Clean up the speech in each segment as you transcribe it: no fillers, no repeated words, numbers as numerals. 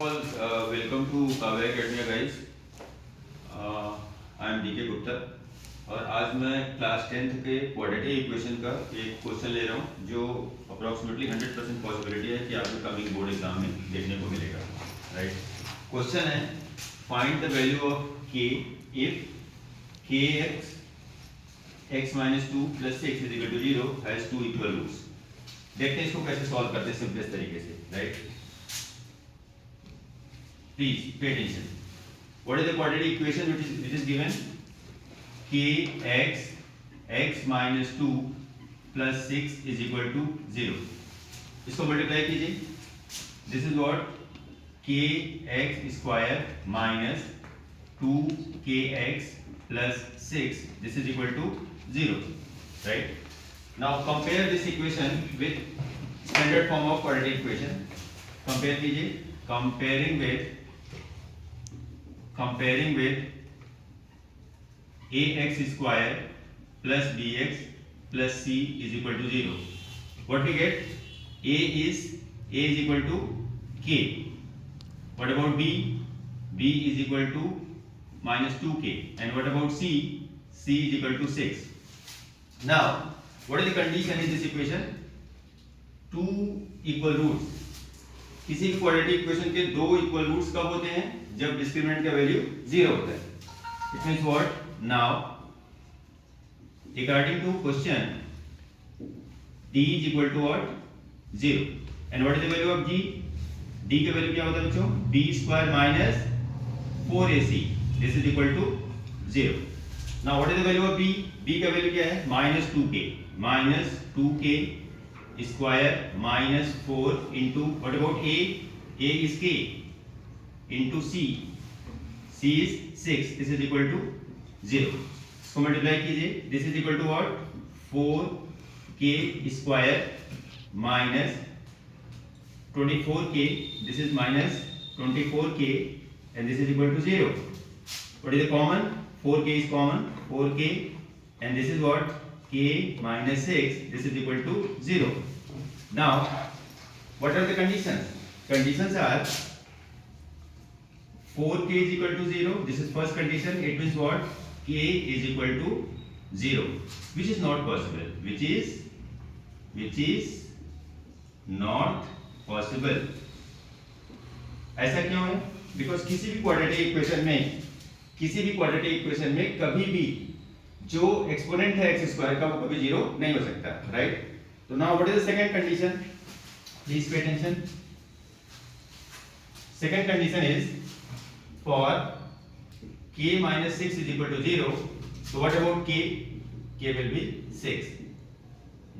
Welcome to Kavya Academy guys. I am DK Gupta और आज मैं क्लास 10th के क्वाड्रेटिक इक्वेशन का एक क्वेश्चन ले रहा हूँ जो अप्रॉक्सीमेटली 100% पॉसिबिलिटी है कि आपको कमिंग बोर्ड एग्जाम में देखने को मिलेगा. राइट. क्वेश्चन है find the value of k if kx x minus 2 plus 6 is equal to 0 has two equal roots. देखते हैं इसको कैसे सॉल्व करते हैं सिंपलेस्ट तरीके से. Right. Please pay attention. What is the quadratic equation which is given? Kx x minus 2 plus 6 is equal to 0. इसको multiply कीजिए. This is what kx square minus 2kx plus 6. This is equal to 0. Right? Now compare this equation with standard form of quadratic equation. Compare कीजिए. Comparing with ax square plus bx plus c is equal to 0. What we get? A is equal to k. What about b? B is equal to minus 2k. And what about c? C is equal to 6. Now, what is the condition in this equation? Two equal roots. किसी भी quadratic equation के दो equal roots कब होते हैं? जब discriminant का value 0 होता है. It means what? Now according to question d is equal to what? 0. And what is the value of g? d का वैल्यू क्या होता है बच्चों? b square minus 4ac. This is equal to 0. Now what is the value of b? b का value क्या है? minus 2k. minus 2k square minus 4 into what about a? a is k into c. c is 6. This is equal to 0. इसको multiply कीजिए. This is equal to what? 4k square minus 24k. This is minus 24k and this is equal to 0. What is the common? 4k is common. 4k and this is what? k minus 6. This is equal to 0. Now, what are the conditions? Conditions are 4k is equal to 0. This is first condition. It means what? K is equal to 0, which is not possible. Which is not possible. ऐसा क्यों है? Because किसी भी quadratic equation में कभी भी जो exponent है x स्क्वायर का वो कभी 0 नहीं हो सकता. Right. So now what is the second condition? Please pay attention. Second condition is for k minus 6 is equal to 0. So what about k? K will be 6.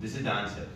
This is the answer.